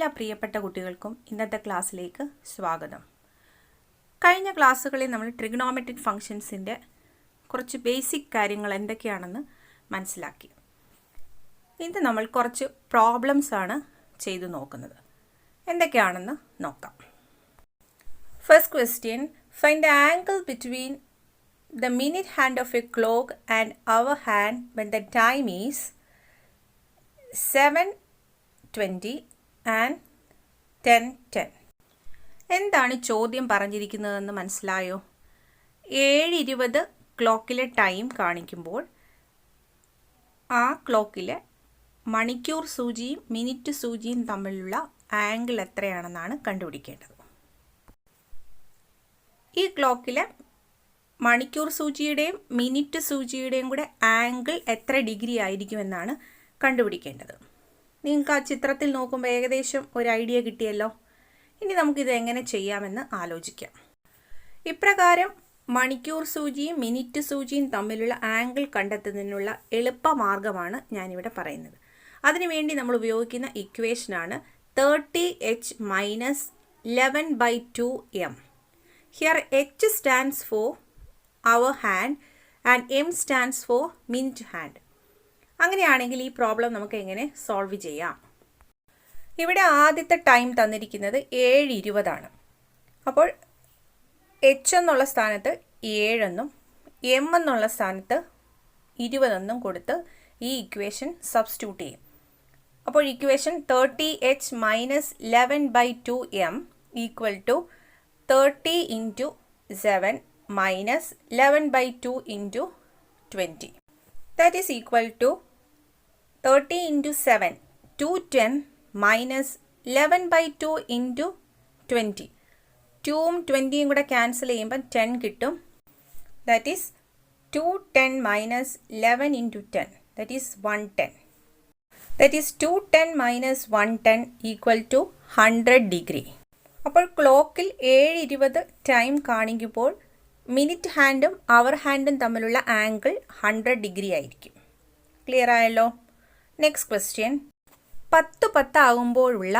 എല്ലാ പ്രിയപ്പെട്ട കുട്ടികൾക്കും ഇന്നത്തെ ക്ലാസ്സിലേക്ക് സ്വാഗതം. കഴിഞ്ഞ ക്ലാസ്സുകളിൽ നമ്മൾ ട്രിഗണോമെട്രിക് ഫംഗ്ഷൻസിൻ്റെ കുറച്ച് ബേസിക് കാര്യങ്ങൾ എന്തൊക്കെയാണെന്ന് മനസ്സിലാക്കി. ഇന്ന് നമ്മൾ കുറച്ച് പ്രോബ്ലംസ് ആണ് ചെയ്തു നോക്കുന്നത്. എന്തൊക്കെയാണെന്ന് നോക്കാം. First question, find the angle between the minute hand of a clock and our hand when the time is 7:20 and 10:10. എന്താണ് ചോദ്യം പറഞ്ഞിരിക്കുന്നതെന്ന് മനസ്സിലായോ? 7:20 ക്ലോക്കിലെ ടൈം കാണിക്കുമ്പോൾ ആ ക്ലോക്കിലെ മണിക്കൂർ സൂചിയും മിനിറ്റ് സൂചിയും തമ്മിലുള്ള ആംഗിൾ എത്രയാണെന്നാണ് കണ്ടുപിടിക്കേണ്ടത്. ഈ ക്ലോക്കിലെ മണിക്കൂർ സൂചിയുടെയും മിനിറ്റ് സൂചിയുടെയും കൂടെ ആംഗിൾ എത്ര ഡിഗ്രി ആയിരിക്കുമെന്നാണ് കണ്ടുപിടിക്കേണ്ടത്. നിങ്ങൾക്ക് ആ ചിത്രത്തിൽ നോക്കുമ്പോൾ ഏകദേശം ഒരു ഐഡിയ കിട്ടിയല്ലോ. ഇനി നമുക്കിത് എങ്ങനെ ചെയ്യാമെന്ന് ആലോചിക്കാം. ഇപ്രകാരം മണിക്കൂർ സൂചിയും മിനിറ്റ് സൂചിയും തമ്മിലുള്ള ആംഗിൾ കണ്ടെത്തുന്നതിനുള്ള എളുപ്പമാർഗ്ഗമാണ് ഞാനിവിടെ പറയുന്നത്. അതിനുവേണ്ടി നമ്മൾ ഉപയോഗിക്കുന്ന ഇക്വേഷനാണ് 30h - 11/2m. Here h stands for our hand and m stands for minute hand. അങ്ങനെയാണെങ്കിൽ ഈ പ്രോബ്ലം നമുക്ക് എങ്ങനെ സോൾവ് ചെയ്യാം? ഇവിടെ ആദ്യത്തെ ടൈം തന്നിരിക്കുന്നത് 7:20 ആണ്. അപ്പോൾ h എന്നുള്ള സ്ഥാനത്ത് 7 എന്നും m എന്നുള്ള സ്ഥാനത്ത് 20 എന്നും കൊടുത്ത് ഈ ഇക്വേഷൻ സബ്സ്റ്റിറ്റ്യൂട്ട് ചെയ്യും. അപ്പോൾ equation 30h - 11/2m = 30 × 7 minus 11/2 into 20. That is equal to 30 into 7, 210 minus 11/2 into 20. 2ഉം 20യും കൂടെ ക്യാൻസൽ ചെയ്യുമ്പോൾ 10 കിട്ടും. That is 210 minus 11 into 10. That is 110. That is 210 minus 110 equal to 100 degree. അപ്പോൾ ക്ലോക്കിൽ 7:20 ടൈം കാണിക്കുമ്പോൾ മിനിറ്റ് ഹാൻഡും അവർ ഹാൻഡും തമ്മിലുള്ള ആംഗിൾ 100 ഡിഗ്രി ആയിരിക്കും. ക്ലിയർ ആയല്ലോ? നെക്സ്റ്റ് ക്വസ്റ്റ്യൻ, 10:10 ആകുമ്പോഴുള്ള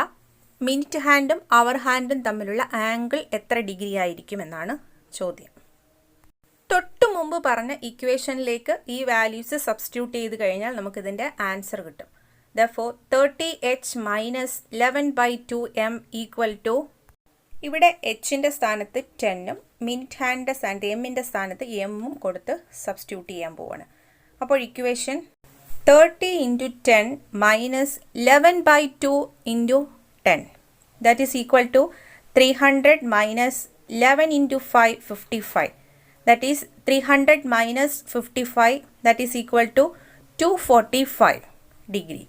മിനിറ്റ് ഹാൻഡും അവർ ഹാൻഡും തമ്മിലുള്ള ആംഗിൾ എത്ര ഡിഗ്രി ആയിരിക്കും എന്നാണ് ചോദ്യം. തൊട്ടു മുമ്പ് പറഞ്ഞ ഇക്വേഷനിലേക്ക് ഈ വാല്യൂസ് സബ്സ്റ്റിറ്റ്യൂട്ട് ചെയ്ത് കഴിഞ്ഞാൽ നമുക്കിതിൻ്റെ ആൻസർ കിട്ടും. Therefore 30h - 11/2m = ഇവിടെ എച്ചിൻ്റെ സ്ഥാനത്ത് 10ഉം മിനിറ്റ് ഹാൻഡിൻ്റെ സ്ഥാനത്ത് എമ്മിൻ്റെ സ്ഥാനത്ത് എമ്മും കൊടുത്ത് സബ്സ്റ്റിറ്റ്യൂട്ട് ചെയ്യാൻ പോവാണ്. അപ്പോൾ equation 30 × 10 - 11/2 × 10. That is equal to 300 - 11 × 5, 55. That is 300 - 55. That is equal to 245 degree.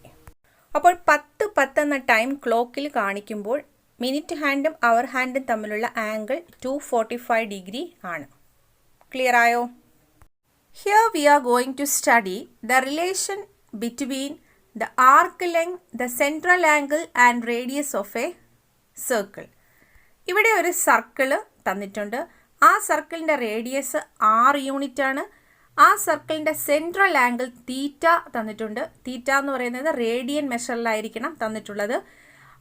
അപ്പോൾ 10:10 എന്ന ടൈം ക്ലോക്കിൽ കാണിക്കുമ്പോൾ മിനിറ്റ് ഹാൻഡും അവർ ഹാൻഡും തമ്മിലുള്ള ആംഗിൾ 245 ഡിഗ്രി ആണ്. ക്ലിയർ ആയോ? Here we are going to study the relation between the arc length, the central angle and radius of a circle. ഇവിടെ ഒരു സർക്കിള് തന്നിട്ടുണ്ട്. ആ സർക്കിളിൻ്റെ റേഡിയസ് 6 യൂണിറ്റ് ആണ്. ആ സർക്കിളിൻ്റെ സെൻട്രൽ ആംഗിൾ തീറ്റ തന്നിട്ടുണ്ട്. തീറ്റ എന്ന് പറയുന്നത് റേഡിയൻ മെഷറിലായിരിക്കണം തന്നിട്ടുള്ളത്.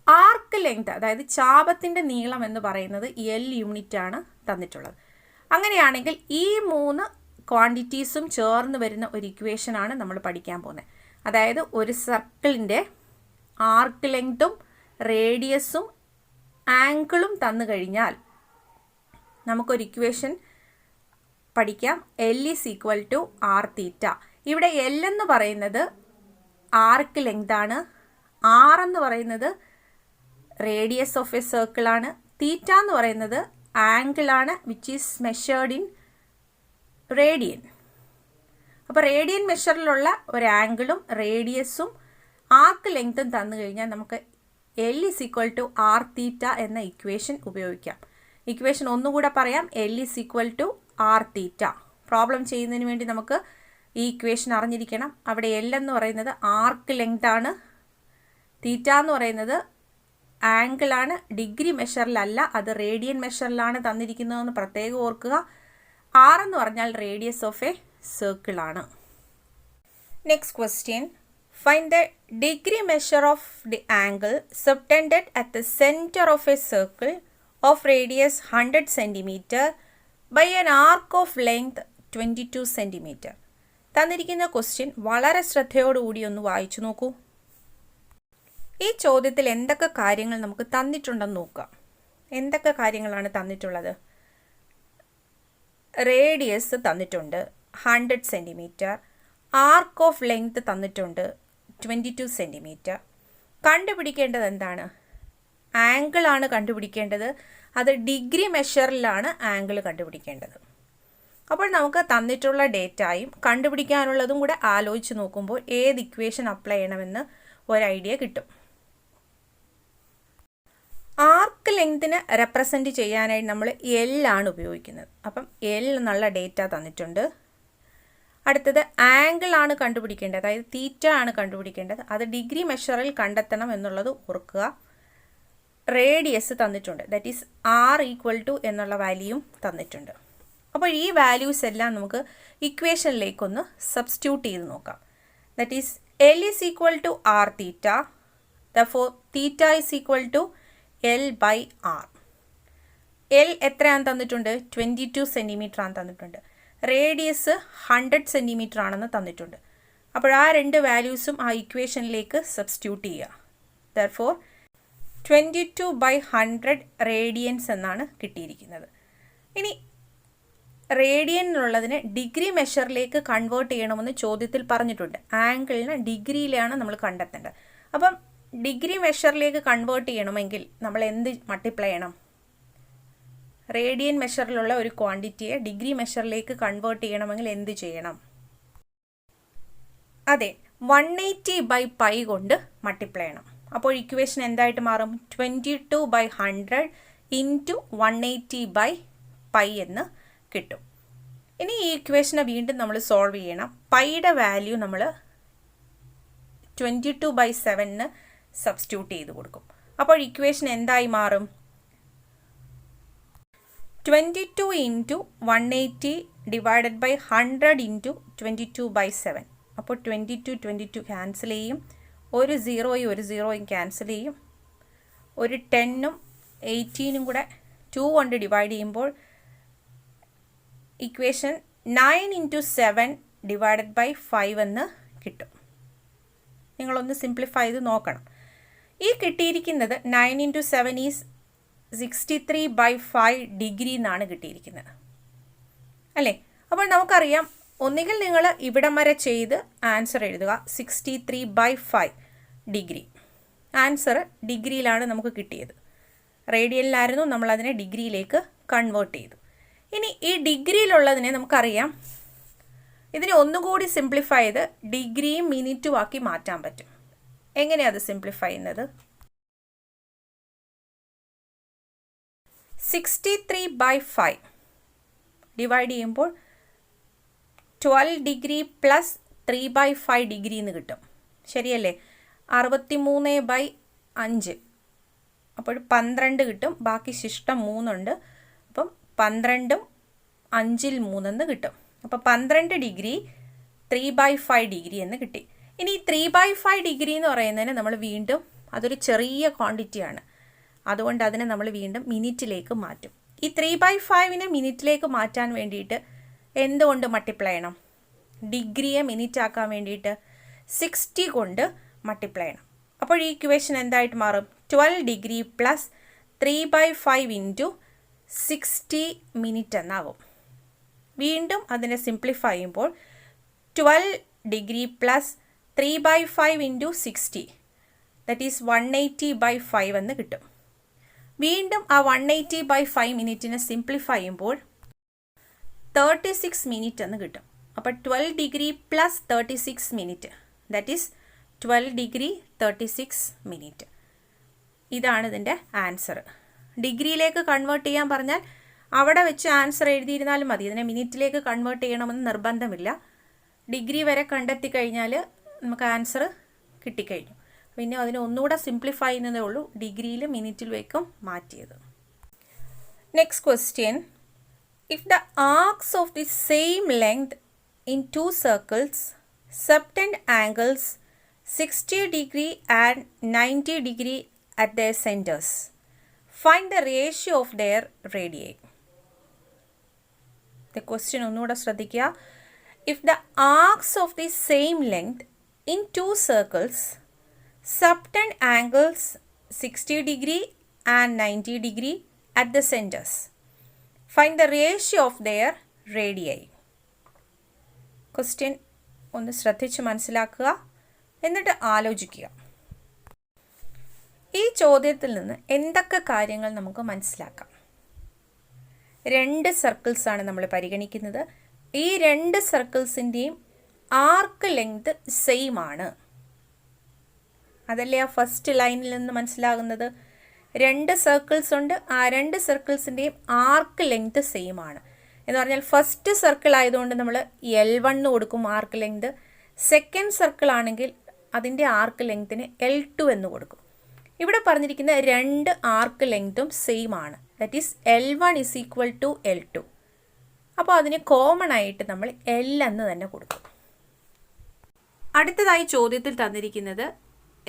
ആർക്ക് ലെങ്ത്, അതായത് ചാപത്തിൻ്റെ നീളം എന്ന് പറയുന്നത് L യൂണിറ്റ് ആണ് തന്നിട്ടുള്ളത്. അങ്ങനെയാണെങ്കിൽ ഈ 3 ക്വാണ്ടിറ്റീസും ചേർന്ന് വരുന്ന ഒരു ഇക്വേഷനാണ് നമ്മൾ പഠിക്കാൻ പോകുന്നത്. അതായത് ഒരു സർക്കിളിൻ്റെ ആർക്ക് ലെങ്ത്തും റേഡിയസും ആംഗിളും തന്നു കഴിഞ്ഞാൽ നമുക്കൊരു ഇക്വേഷൻ പഠിക്കാം. L = r∠θ. ഇവിടെ L എന്ന് പറയുന്നത് ആർക്ക് ലെങ്ത് ആണ്. R എന്ന് പറയുന്നത് റേഡിയസ് ഓഫ് എ സർക്കിൾ ആണ്. തീറ്റ എന്ന് പറയുന്നത് ആംഗിൾ ആണ്, which is measured in radian. അപ്പോൾ റേഡിയൻ മെഷറിലുള്ള ഒരു ആംഗിളും റേഡിയസും ആർക്ക് ലെങ്ത്തും തന്നു കഴിഞ്ഞാൽ നമുക്ക് L = r∠θ എന്ന ഇക്വേഷൻ ഉപയോഗിക്കാം. ഇക്വേഷൻ ഒന്നുകൂടെ പറയാം. L = r∠θ. പ്രോബ്ലം ചെയ്യുന്നതിന് വേണ്ടി നമുക്ക് ഈ ഇക്വേഷൻ അറിഞ്ഞിരിക്കണം. അവിടെ L എന്ന് പറയുന്നത് ആർക്ക് ലെങ്ത് ആണ്, തീറ്റ എന്ന് പറയുന്നത് ആംഗിൾ ആണ്, ഡിഗ്രി മെഷറിലല്ല, അത് റേഡിയൻ മെഷറിലാണ് തന്നിരിക്കുന്നതെന്ന് പ്രത്യേകം ഓർക്കുക. R എന്ന് പറഞ്ഞാൽ റേഡിയസ് ഓഫ് എ സർക്കിൾ ആണ്. Next question, Find the degree measure of the angle subtended at the center of a circle of radius 100 cm by an arc of length 22 cm. തന്നിരിക്കുന്ന question വളരെ ശ്രദ്ധയോടുകൂടി ഒന്ന് വായിച്ചു നോക്കൂ. ഈ ചോദ്യത്തിൽ എന്തൊക്കെ കാര്യങ്ങൾ നമുക്ക് തന്നിട്ടുണ്ടെന്ന് നോക്കാം. എന്തൊക്കെ കാര്യങ്ങളാണ് തന്നിട്ടുള്ളത്? റേഡിയസ് തന്നിട്ടുണ്ട് 100 സെൻറ്റിമീറ്റർ, ആർക്ക് ഓഫ് ലെങ്ത് തന്നിട്ടുണ്ട് 22 സെൻറ്റിമീറ്റർ. കണ്ടുപിടിക്കേണ്ടത് എന്താണ്? ആംഗിളാണ് കണ്ടുപിടിക്കേണ്ടത്. അത് ഡിഗ്രി മെഷറിലാണ് ആംഗിൾ കണ്ടുപിടിക്കേണ്ടത്. അപ്പോൾ നമുക്ക് തന്നിട്ടുള്ള ഡേറ്റായും കണ്ടുപിടിക്കാനുള്ളതും കൂടെ ആലോചിച്ച് നോക്കുമ്പോൾ ഏത് ഇക്വേഷൻ അപ്ലൈ ചെയ്യണമെന്ന് ഒരു ഐഡിയ കിട്ടും. ആർക്ക് ലെങ്തിന് റെപ്രസെൻറ്റ് ചെയ്യാനായി നമ്മൾ L ആണ് ഉപയോഗിക്കുന്നത്. അപ്പം L എന്നുള്ള ഡേറ്റ തന്നിട്ടുണ്ട്. അടുത്തത് ആംഗിൾ ആണ് കണ്ടുപിടിക്കേണ്ടത്, അതായത് തീറ്റ ആണ് കണ്ടുപിടിക്കേണ്ടത്. അത് ഡിഗ്രി മെഷറിൽ കണ്ടെത്തണം എന്നുള്ളത് ഓർക്കുക. റേഡിയസ് തന്നിട്ടുണ്ട്, ദാറ്റ് ഈസ് R = എന്നുള്ള വാല്യൂയും തന്നിട്ടുണ്ട്. അപ്പോൾ ഈ വാല്യൂസ് എല്ലാം നമുക്ക് ഇക്വേഷനിലേക്കൊന്ന് സബ്സ്റ്റിറ്റ്യൂട്ട് ചെയ്ത് നോക്കാം. That is L = R theta, therefore theta L/R. L എത്രയാണ് തന്നിട്ടുണ്ട്? 22 സെൻറ്റിമീറ്റർ ആണ് തന്നിട്ടുണ്ട്. റേഡിയസ് 100 സെൻറ്റിമീറ്റർ ആണെന്ന് തന്നിട്ടുണ്ട്. അപ്പോൾ ആ രണ്ട് വാല്യൂസും ആ ഇക്വേഷനിലേക്ക് സബ്സ്റ്റിറ്റ്യൂട്ട് ചെയ്യുക. ദെർഫോർ 22/100 റേഡിയൻസ് എന്നാണ് കിട്ടിയിരിക്കുന്നത്. ഇനി റേഡിയനിലുള്ളതിന് ഡിഗ്രി മെഷറിലേക്ക് കൺവേർട്ട് ചെയ്യണമെന്ന് ചോദ്യത്തിൽ പറഞ്ഞിട്ടുണ്ട്. ആംഗിളിന് ഡിഗ്രിയിലാണ് നമ്മൾ കണ്ടെത്തേണ്ടത്. അപ്പം ഡിഗ്രി മെഷറിലേക്ക് കൺവേർട്ട് ചെയ്യണമെങ്കിൽ നമ്മൾ എന്ത് മൾട്ടിപ്ലൈ ചെയ്യണം? റേഡിയൻ മെഷറിലുള്ള ഒരു ക്വാണ്ടിറ്റിയെ ഡിഗ്രി മെഷറിലേക്ക് കൺവേർട്ട് ചെയ്യണമെങ്കിൽ എന്ത് ചെയ്യണം? അതെ, 180/π കൊണ്ട് മൾട്ടിപ്ലൈ ചെയ്യണം. അപ്പോൾ ഇക്വേഷൻ എന്തായിട്ട് മാറും? 22/100 × 180/π എന്ന് കിട്ടും. ഇനി ഈ ഇക്വേഷനെ വീണ്ടും നമ്മൾ സോൾവ് ചെയ്യണം. പൈയുടെ വാല്യൂ നമ്മൾ 22/7 സബ്സ്റ്റിറ്റ്യൂട്ട് ചെയ്ത് കൊടുക്കും. അപ്പോൾ ഇക്വേഷൻ എന്തായി മാറും? 22 × 180 / 100 × 22/7. അപ്പോൾ 22 ക്യാൻസൽ ചെയ്യും. ഒരു 0 ക്യാൻസൽ ചെയ്യും. ഒരു 10ഉം 18ഉം കൂടെ 2 കൊണ്ട് ഡിവൈഡ് ചെയ്യുമ്പോൾ ഇക്വേഷൻ 9 × 7 / 5 എന്ന് കിട്ടും. നിങ്ങളൊന്ന് സിംപ്ലിഫൈ ചെയ്ത് നോക്കണം. ഈ കിട്ടിയിരിക്കുന്നത് 9 × 7 ഈസ് 63/5 ഡിഗ്രി എന്നാണ് കിട്ടിയിരിക്കുന്നത്, അല്ലേ? അപ്പോൾ നമുക്കറിയാം, ഒന്നുകിൽ നിങ്ങൾ ഇവിടം വരെ ചെയ്ത് ആൻസർ എഴുതുക. 63/5 ഡിഗ്രി ആൻസർ ഡിഗ്രിയിലാണ് നമുക്ക് കിട്ടിയത്. റേഡിയനിലായിരുന്നു, നമ്മളതിനെ ഡിഗ്രിയിലേക്ക് കൺവേർട്ട് ചെയ്തു. ഇനി ഈ ഡിഗ്രിയിലുള്ളതിനെ നമുക്കറിയാം, ഇതിനെ ഒന്നുകൂടി സിംപ്ലിഫൈ ചെയ്ത് ഡിഗ്രിയും മിനിറ്റും ആക്കി മാറ്റാൻ പറ്റും. എങ്ങനെയാണ് അത് സിംപ്ലിഫൈ ചെയ്യുന്നത്? 63/5 ഡിവൈഡ് ചെയ്യുമ്പോൾ 12 ഡിഗ്രി പ്ലസ് 3/5 ഡിഗ്രി എന്ന് കിട്ടും. ശരിയല്ലേ? 63/5, അപ്പോൾ 12 കിട്ടും. ബാക്കി ശിഷ്ടം 3 ഉണ്ട്. അപ്പം 12ഉം 5ൽ 3 എന്ന് കിട്ടും. അപ്പോൾ 12 ഡിഗ്രി 3/5 ഡിഗ്രി എന്ന് കിട്ടി. ഇനി 3/5 ഡിഗ്രി എന്ന് പറയുന്നതിന് നമ്മൾ വീണ്ടും, അതൊരു ചെറിയ ക്വാണ്ടിറ്റിയാണ്, അതുകൊണ്ട് അതിനെ നമ്മൾ വീണ്ടും മിനിറ്റിലേക്ക് മാറ്റും. ഈ 3/5നെ മിനിറ്റിലേക്ക് മാറ്റാൻ വേണ്ടിയിട്ട് എന്തുകൊണ്ട് മൾട്ടിപ്ലൈ ചെയ്യണം? ഡിഗ്രിയെ മിനിറ്റ് ആക്കാൻ വേണ്ടിയിട്ട് 60 കൊണ്ട് മൾട്ടിപ്ലൈ ചെയ്യണം. അപ്പോൾ ഈ ഇക്വേഷൻ എന്തായിട്ട് മാറും? 12 ഡിഗ്രി പ്ലസ് 3/5 × 60 മിനിറ്റ് എന്നാകും. വീണ്ടും അതിനെ സിംപ്ലിഫൈ ചെയ്യുമ്പോൾ 12 ഡിഗ്രി പ്ലസ് 3/5 × 60, ദറ്റ് ഈസ് 180/5 എന്ന് കിട്ടും. വീണ്ടും ആ 180/5 മിനിറ്റിനെ സിംപ്ലിഫൈ ചെയ്യുമ്പോൾ 36 മിനിറ്റ് എന്ന് കിട്ടും. അപ്പോൾ 12 degree plus 36 minute, that is 12 degree 36 minute. ഇതാണ് ഇതിൻ്റെ ആൻസർ. ഡിഗ്രിയിലേക്ക് കൺവേർട്ട് ചെയ്യാൻ പറഞ്ഞാൽ അവിടെ വെച്ച് ആൻസർ എഴുതിയിരുന്നാലും മതി. ഇതിനെ മിനിറ്റിലേക്ക് കൺവേർട്ട് ചെയ്യണമെന്ന് നിർബന്ധമില്ല. ഡിഗ്രി വരെ കണ്ടെത്തി കഴിഞ്ഞാൽ നമുക്ക് ആൻസർ കിട്ടിക്കഴിഞ്ഞു. പിന്നെ അതിനെ ഒന്നുകൂടെ സിംപ്ലിഫൈ ചെയ്യുന്നതേ ഉള്ളൂ, ഡിഗ്രിയിലും മിനിറ്റിലേക്കും മാറ്റിയത്. Next question. If the arcs of the same length in two circles subtend angles 60 degree and 90 degree at their centers. Find the ratio of their radii. The question ഒന്നുകൂടെ ശ്രദ്ധിക്കുക. If the arcs of the same length in two circles subtend angles 60 degree and 90 degree at the centers, find the ratio of their radii. Question ഒന്ന് ശ്രദ്ധിച്ച് മനസ്സിലാക്കുക, എന്നിട്ട് ആലോചിക്കുക. ഈ ചോദ്യത്തിൽ നിന്ന് എന്തൊക്കെ കാര്യങ്ങൾ നമുക്ക് മനസ്സിലാക്കാം? 2 സർക്കിൾസാണ് നമ്മൾ പരിഗണിക്കുന്നത്. ഈ 2 സർക്കിൾസിൻ്റെയും ആർക്ക് ലെങ്ത് സെയിം ആണ്. അതല്ലേ ആ ഫസ്റ്റ് ലൈനിൽ നിന്ന് മനസ്സിലാകുന്നത്. 2 സർക്കിൾസ് ഉണ്ട്, ആ 2 സർക്കിൾസിൻ്റെയും ആർക്ക് ലെങ്ത് സെയിം ആണ് എന്ന് പറഞ്ഞാൽ ഫസ്റ്റ് സർക്കിൾ ആയതുകൊണ്ട് നമ്മൾ L1 കൊടുക്കും ആർക്ക് ലെങ്ത്. സെക്കൻഡ് സർക്കിൾ ആണെങ്കിൽ അതിൻ്റെ ആർക്ക് ലെങ്ത്തിന് L2 എന്ന് കൊടുക്കും. ഇവിടെ പറഞ്ഞിരിക്കുന്ന 2 ആർക്ക് ലെങ്തും സെയിം ആണ്. That is L1 is equal to L2. അപ്പോൾ അതിന് കോമൺ ആയിട്ട് നമ്മൾ L എന്ന് തന്നെ കൊടുക്കും. അടുത്തതായി ചോദ്യത്തിൽ തന്നിരിക്കുന്നത്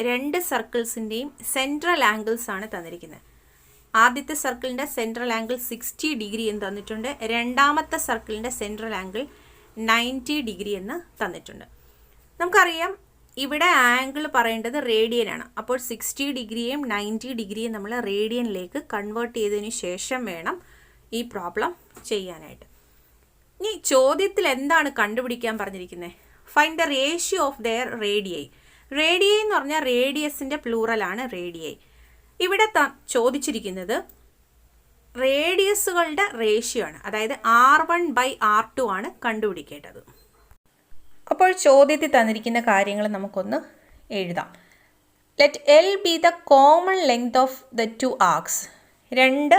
2 സർക്കിൾസിൻ്റെയും സെൻട്രൽ ആംഗിൾസ് ആണ് തന്നിരിക്കുന്നത്. ആദ്യത്തെ സർക്കിളിൻ്റെ സെൻട്രൽ ആംഗിൾ 60 ഡിഗ്രി എന്ന് തന്നിട്ടുണ്ട്. രണ്ടാമത്തെ സർക്കിളിൻ്റെ സെൻട്രൽ ആംഗിൾ 90 ഡിഗ്രി എന്ന് തന്നിട്ടുണ്ട്. നമുക്കറിയാം ഇവിടെ ആംഗിൾ പറയേണ്ടത് റേഡിയനാണ്. അപ്പോൾ 60 ഡിഗ്രിയും 90 ഡിഗ്രിയും നമ്മൾ റേഡിയനിലേക്ക് കൺവേർട്ട് ചെയ്തതിന് ശേഷം വേണം ഈ പ്രോബ്ലം ചെയ്യാനായിട്ട്. ഇനി ചോദ്യത്തിൽ എന്താണ് കണ്ടുപിടിക്കാൻ പറഞ്ഞിരിക്കുന്നത്? Find the ratio of their radii. Radii എന്ന് പറഞ്ഞാൽ റേഡിയസിൻ്റെ പ്ലൂറലാണ് റേഡിയൈ. ഇവിടെ ചോദിച്ചിരിക്കുന്നത് റേഡിയസുകളുടെ റേഷ്യോ ആണ്, അതായത് R1/R2 ആണ് കണ്ടുപിടിക്കേണ്ടത്. അപ്പോൾ ചോദ്യത്തിൽ തന്നിരിക്കുന്ന കാര്യങ്ങൾ നമുക്കൊന്ന് എഴുതാം. Let L be the common length of the 2 arcs. 2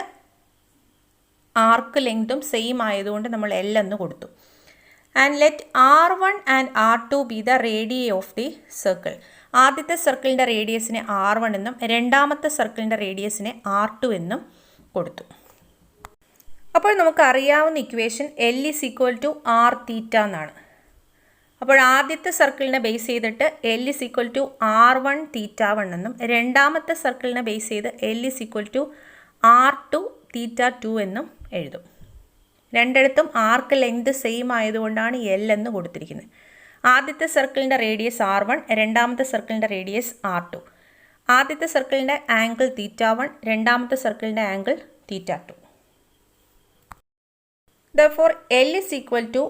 arc ലെങ്തും സെയിം ആയതുകൊണ്ട് നമ്മൾ L എന്ന് കൊടുത്തു. And let R1 and R2 be the radii of the circle. ആദ്യത്തെ സർക്കിളിൻ്റെ റേഡിയസിനെ R1 എന്നും രണ്ടാമത്തെ സർക്കിളിൻ്റെ റേഡിയസിനെ R2 എന്നും കൊടുത്തു. അപ്പോൾ നമുക്കറിയാവുന്ന equation L is equal to R theta എന്നാണ്. അപ്പോൾ ആദ്യത്തെ സർക്കിളിനെ ബേസ് ചെയ്തിട്ട് L is equal to R1 theta 1 എന്നും രണ്ടാമത്തെ സർക്കിളിനെ ബേസ് ചെയ്ത് L is equal to R2 theta 2 എന്നും എഴുതും. രണ്ടിടത്തും ആർക്ക് ലെങ്ത് സെയിം ആയതുകൊണ്ടാണ് L എന്ന് കൊടുത്തിരിക്കുന്നത്. ആദ്യത്തെ സർക്കിളിൻ്റെ റേഡിയസ് R1, രണ്ടാമത്തെ സർക്കിളിൻ്റെ റേഡിയസ് R2. ആദ്യത്തെ സർക്കിളിൻ്റെ ആംഗിൾ തീറ്റ 1, രണ്ടാമത്തെ സർക്കിളിൻ്റെ angle theta 2. Therefore L is equal to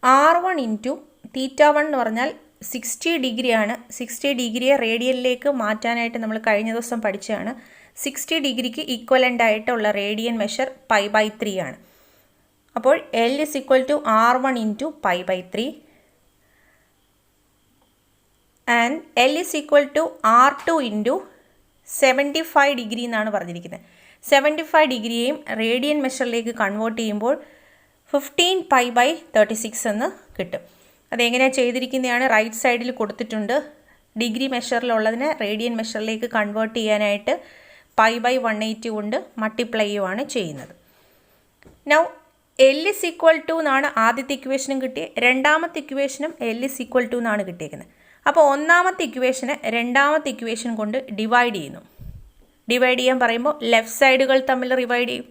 R1 into theta 1 എന്ന് പറഞ്ഞാൽ 60 ഡിഗ്രിയാണ്. 60 ഡിഗ്രിയെ റേഡിയനിലേക്ക് മാറ്റാനായിട്ട് നമ്മൾ കഴിഞ്ഞ ദിവസം പഠിച്ചതാണ്. 60 ഡിഗ്രിക്ക് ഈക്വലൻ്റ് ആയിട്ടുള്ള റേഡിയൻ മെഷർ π/3 ആണ്. അപ്പോൾ L is equal to R1 into π/3 and L is equal to R2 into 75 degree എന്നാണ് പറഞ്ഞിരിക്കുന്നത്. 75 ഡിഗ്രിയെയും റേഡിയൻ മെഷറിലേക്ക് കൺവേർട്ട് ചെയ്യുമ്പോൾ 15 π/36 എന്ന് കിട്ടും. അതെങ്ങനെയാണ് ചെയ്തിരിക്കുന്നതാണ് റൈറ്റ് സൈഡിൽ കൊടുത്തിട്ടുണ്ട്. ഡിഗ്രി മെഷറിലുള്ളതിനെ റേഡിയൻ മെഷറിലേക്ക് കൺവേർട്ട് ചെയ്യാനായിട്ട് π/180 കൊണ്ട് മൾട്ടിപ്ലൈ ചെയ്യുകയാണ് ചെയ്യുന്നത്. Now L is equal to എന്നാണ് ആദ്യത്തെ ഇക്വേഷനും കിട്ടിയത്. രണ്ടാമത്തെ ഇക്വേഷനും L is equal to എന്നാണ് കിട്ടിയിരിക്കുന്നത്. അപ്പോൾ ഒന്നാമത്തെ ഇക്വേഷനെ രണ്ടാമത്തെ ഇക്വേഷൻ കൊണ്ട് ഡിവൈഡ് ചെയ്യുന്നു. ഡിവൈഡ് ചെയ്യാൻ പറയുമ്പോൾ ലെഫ്റ്റ് സൈഡുകൾ തമ്മിൽ ഡിവൈഡ് ചെയ്യും,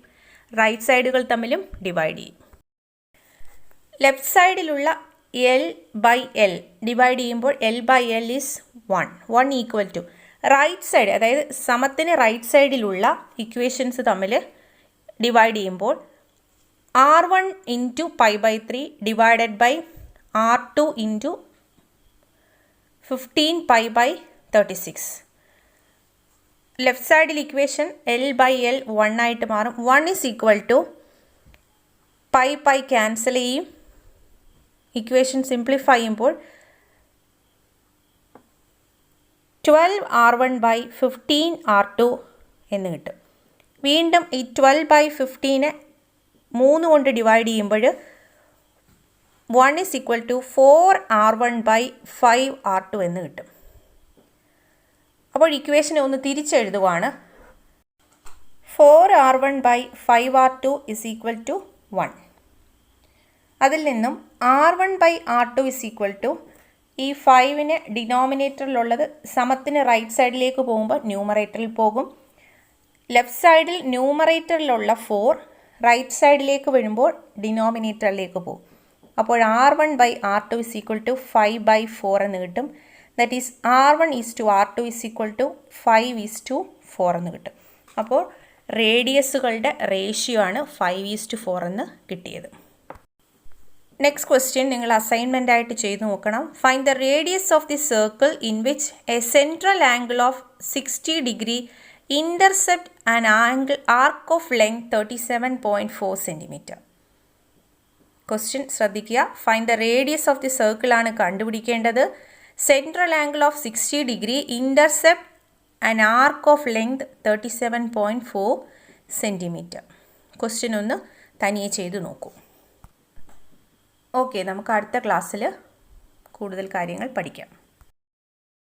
റൈറ്റ് സൈഡുകൾ തമ്മിലും ഡിവൈഡ് ചെയ്യും. ലെഫ്റ്റ് സൈഡിലുള്ള L/L ഡിവൈഡ് ചെയ്യുമ്പോൾ L/L is 1 equal to right side, അതായത് സമത്തിന് റൈറ്റ് സൈഡിലുള്ള ഇക്വേഷൻസ് തമ്മിൽ ഡിവൈഡ് ചെയ്യുമ്പോൾ R1 into π/3 divided by R2 into 15 π/36. Left സൈഡിൽ ഇക്വേഷൻ L/L 1 ആയിട്ട് മാറും. 1 ഈസ് ഈക്വൽ ടു π ക്യാൻസൽ ചെയ്യും. ഇക്വേഷൻ സിംപ്ലിഫൈ ചെയ്യുമ്പോൾ 12R1/15R2 എന്ന് കിട്ടും. വീണ്ടും ഈ 12/15 3 കൊണ്ട് ഡിവൈഡ് ചെയ്യുമ്പോൾ 1 ഈസ് ഈക്വൽ ടു 4R1/5R2 എന്ന് കിട്ടും. അപ്പോൾ ഇക്വേഷനെ ഒന്ന് തിരിച്ചെഴുതുവാണ്. 4R1/5R2 is equal to 1. അതിൽ നിന്നും R1/R2 ഈസ് ഈക്വൽ ടു ഈ 5ന് ഡിനോമിനേറ്ററിലുള്ളത് സമത്തിന് റൈറ്റ് സൈഡിലേക്ക് പോകുമ്പോൾ ന്യൂമറേറ്ററിൽ പോകും. ലെഫ്റ്റ് സൈഡിൽ ന്യൂമറേറ്ററിലുള്ള 4 റൈറ്റ് സൈഡിലേക്ക് വരുമ്പോൾ ഡിനോമിനേറ്ററിലേക്ക് പോകും. അപ്പോൾ R1/R2 is equal to 5/4 എന്ന് കിട്ടും. That is R1:R2 is equal to 5:4 എന്ന് കിട്ടും. അപ്പോൾ റേഡിയസുകളുടെ റേഷ്യോ ആണ് 5:4 എന്ന് കിട്ടിയത്. നെക്സ്റ്റ് ക്വസ്റ്റ്യൻ നിങ്ങൾ അസൈൻമെൻ്റ് ആയിട്ട് ചെയ്ത് നോക്കണം. Find the radius of the circle in which a central angle of 60 degree intercept an angle arc of length 37.4 centimetre. Question ശ്രദ്ധിക്കുക. Find the radius of the circle ആണ് കണ്ടുപിടിക്കേണ്ടത്. Central angle of 60 degree intercept an arc of length 37.4 centimetre. Question ഒന്ന് തനിയെ ചെയ്തു നോക്കൂ. Okay, നമുക്ക് അടുത്ത ക്ലാസ്സിൽ കൂടുതൽ കാര്യങ്ങൾ പഠിക്കാം.